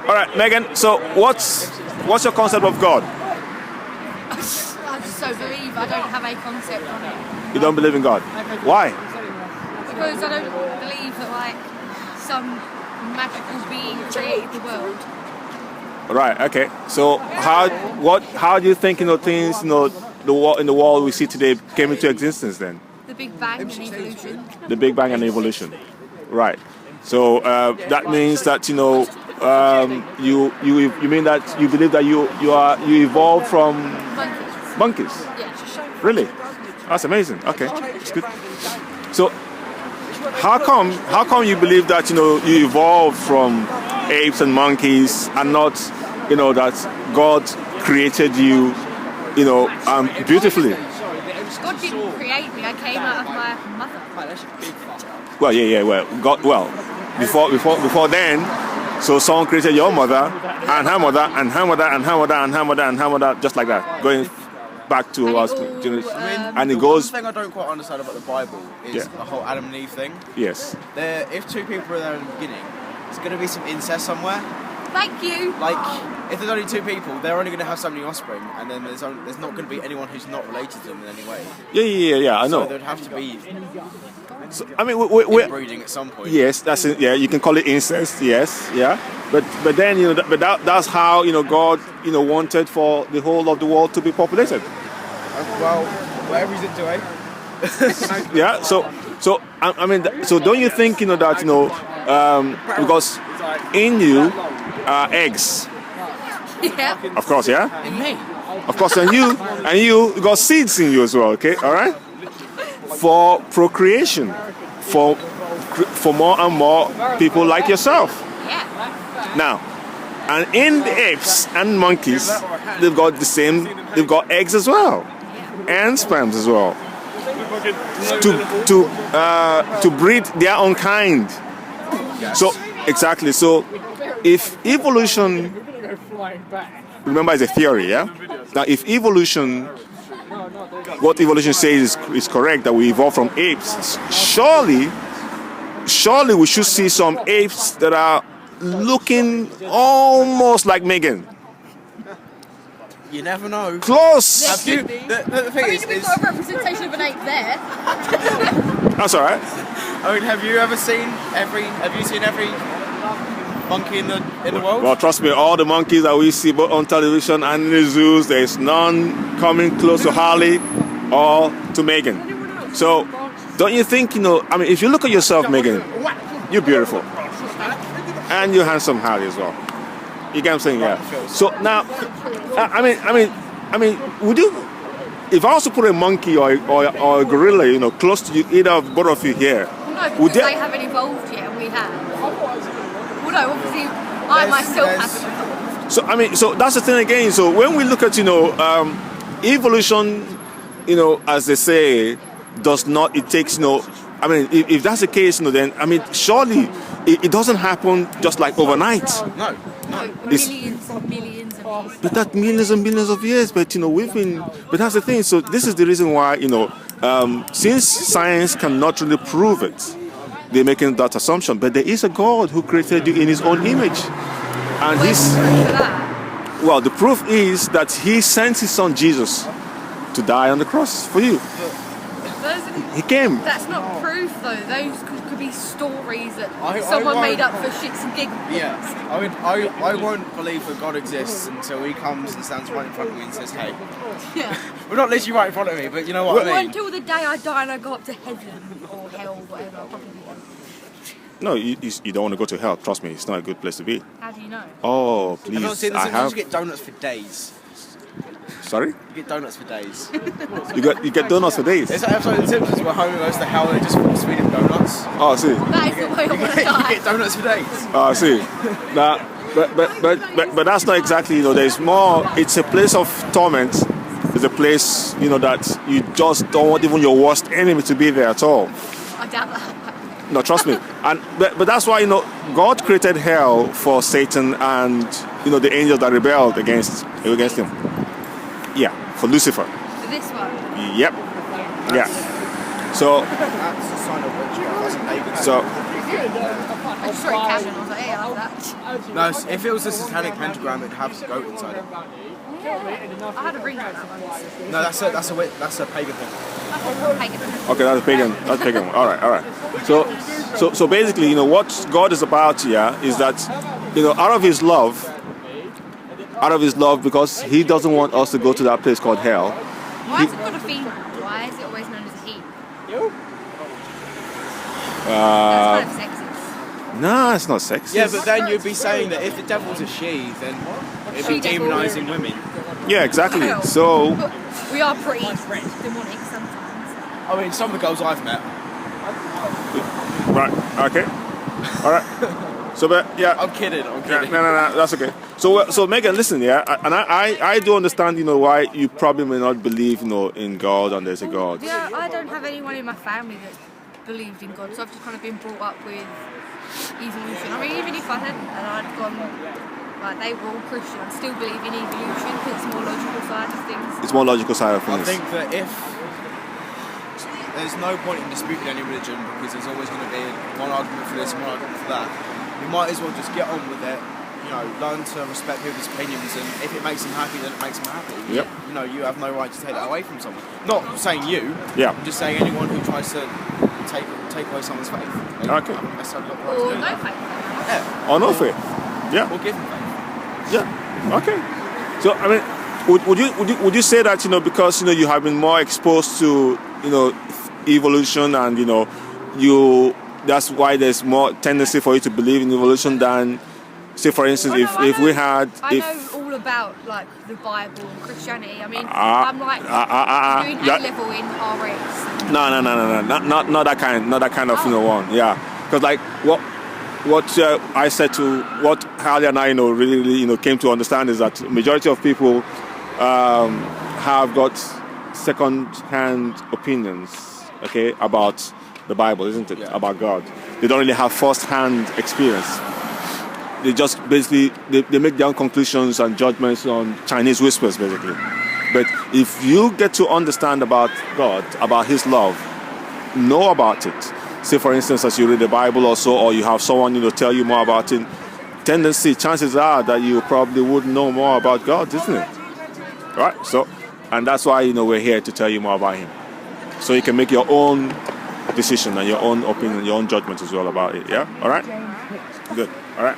All right, Megan. So what's your concept of God? I just don't believe. I don't have a concept on it. You don't believe in God. Why? Because I don't believe that like some magical being created the world. Right. Okay. So how do you think things in the world we see today came into existence then? The Big Bang and evolution. The Big Bang and evolution. Right. So that means that you mean that you believe that you evolved from monkeys. Yeah. Really? That's amazing. Okay, it's good. So how come you believe that you evolved from apes and monkeys and not that God created you beautifully? God didn't create me. I came out of my mother. Well, yeah. Well, before then, so someone created your mother and her mother and her mother and her mother and her mother and her mother, just like that, going back to us. And it goes. One thing I don't quite understand about the Bible is the whole Adam and Eve thing. Yes. If two people are there in the beginning, there's going to be some incest somewhere. Thank you. Like, if there's only two people, they're only going to have so many offspring, and then there's not going to be anyone who's not related to them in any way. Yeah. I know. So there'd have to be So, I mean, we're breeding at some point. yes, that's it. Yeah, you can call it incest. Yes, yeah. But then that's how God wanted for the whole of the world to be populated. Well, whatever he's into, eh? Yeah. So I mean, so don't you think that because in you are eggs, Yeah. of course, yeah. In me. Of course, and you got seeds in you as well. Okay, all right. For procreation, for more and more people like yourself. Yeah. Now, and in the apes and monkeys, they've got the same. They've got eggs as well, and sperms as well. To breed their own kind. So exactly. So if evolution, remember, it's a theory, yeah. Now, if evolution, what evolution says is correct, that we evolved from apes, surely we should see some apes that are looking almost like Megan. You never know. Close. Have you, the thing is, We've got a representation of an ape there. That's all right. I mean, have you seen every monkey in the world? Well, trust me, all the monkeys that we see both on television and in the zoos, there's none coming close to Harley or to Megan. So, don't you think, I mean, if you look at yourself, Megan, you're beautiful. And you're handsome, Harley, as well. You get what I'm saying? Yeah. So now, I mean, would you, if I was to put a monkey or a gorilla, close to you, either of both of you here, No, because they haven't evolved yet, and we have. Well, no, obviously, I myself haven't evolved. So I mean, so that's the thing again. So when we look at evolution, as they say, does not. It takes I mean, if that's the case, then I mean, surely it doesn't happen just like overnight. No. Millions and millions of years. But that millions and millions of years. But we've been. But that's the thing. So this is the reason why since science cannot really prove it, they're making that assumption. But there is a God who created you in His own image, and well, the proof is that He sent His Son Jesus to die on the cross for you. He came. That's not proof, though. Those could be stories that someone made up for shits and giggles. Yeah, I won't believe that God exists until He comes and stands right in front of me and says, "Hey." Yeah. Well, not literally right in front of me, but you know what I mean. Until the day I die and I go up to heaven or hell, whatever. I'll probably won't. No, you don't want to go to hell. Trust me, it's not a good place to be. How do you know? Oh, I've not please, seen I this. have. You get donuts for days. Sorry? You get donuts for days. You get donuts for days. There's that episode of The Simpsons where Homer goes to hell and they just force feed him donuts. Oh, I see. That is the way I want to You die. get donuts for days. Oh, I see. Now, but that's not exactly. There's more. It's a place of torment. It's a place that you just don't want even your worst enemy to be there at all. I doubt that. No, trust me. And but that's why God created hell for Satan and the angels that rebelled against him. Yeah, for Lucifer. For this one. Yep. Yeah. So That's a sign of witchcraft. That's a pagan. so Is I just saw it cash and I was like, hey, I like that. No, if it was a satanic pentagram, it'd have a goat inside it. Yeah. I had a ring on that once. No, that's a pagan thing. Pagan. Okay, that's pagan. That's pagan. All right. So basically, you know, what God is about here is that, you know, out of His love, because He doesn't want us to go to that place called hell. Why is it called a female? Why is it always known as a he? That's kind of sexist. Nah, it's not sexist. Yeah, but then you'd be saying that if the devil's a she, then it'd be She-devil. demonising women. Yeah, exactly. Well, So, but we are pretty demonic sometimes. I mean, some of the girls I've met. right, okay, all right. So, but yeah, I'm kidding. no, that's okay. So Megan, listen, yeah, and I do understand, you know, why you probably may not believe, you know, in God and there's a God. Yeah, I don't have anyone in my family that's believed in God, so I've just kind of been brought up with evolution. I mean, even if I hadn't and I'd gone, like, they were all Christian, I'd still believe in evolution because it's more logical side of things. It's more logical side of I things. think that if there's no point in disputing any religion because there's always going to be one argument for this, one argument for that, you might as well just get on with it. You know, learn to respect people's opinions, and if it makes them happy, then it makes them happy. Yep. You know, you have no right to take that away from someone. Not saying you. Yeah. I'm just saying anyone who tries to take away someone's faith. They Okay. haven't necessarily got the right to Or do no that. faith. Yeah. Or no faith. Yeah. Or give them faith. Yeah. Okay. So I mean, would you say that, you know, because, you know, you have been more exposed to, you know, evolution and, you know, that's why there's more tendency for you to believe in evolution than, say, for instance, I if know all about, like, the Bible and Christianity. I mean, Ah, I'm like doing that- A-level in RS. No, not that kind of, you know, one. Yeah, because like what I said to what Harley and I, you know, really, you know, came to understand is that majority of people have got second-hand opinions, okay, about the Bible, isn't it? Yeah. About God. They don't really have first-hand experience. They just basically they make their own conclusions and judgments on Chinese whispers, basically. But if you get to understand about God, about His love, know about it. Say, for instance, as you read the Bible or so, or you have someone, you know, tell you more about it, chances are that you probably would know more about God, isn't it? Right? So, and that's why, you know, we're here to tell you more about Him, so you can make your own decision and your own opinion, your own judgment as well about it. Yeah. All right. Good. All right.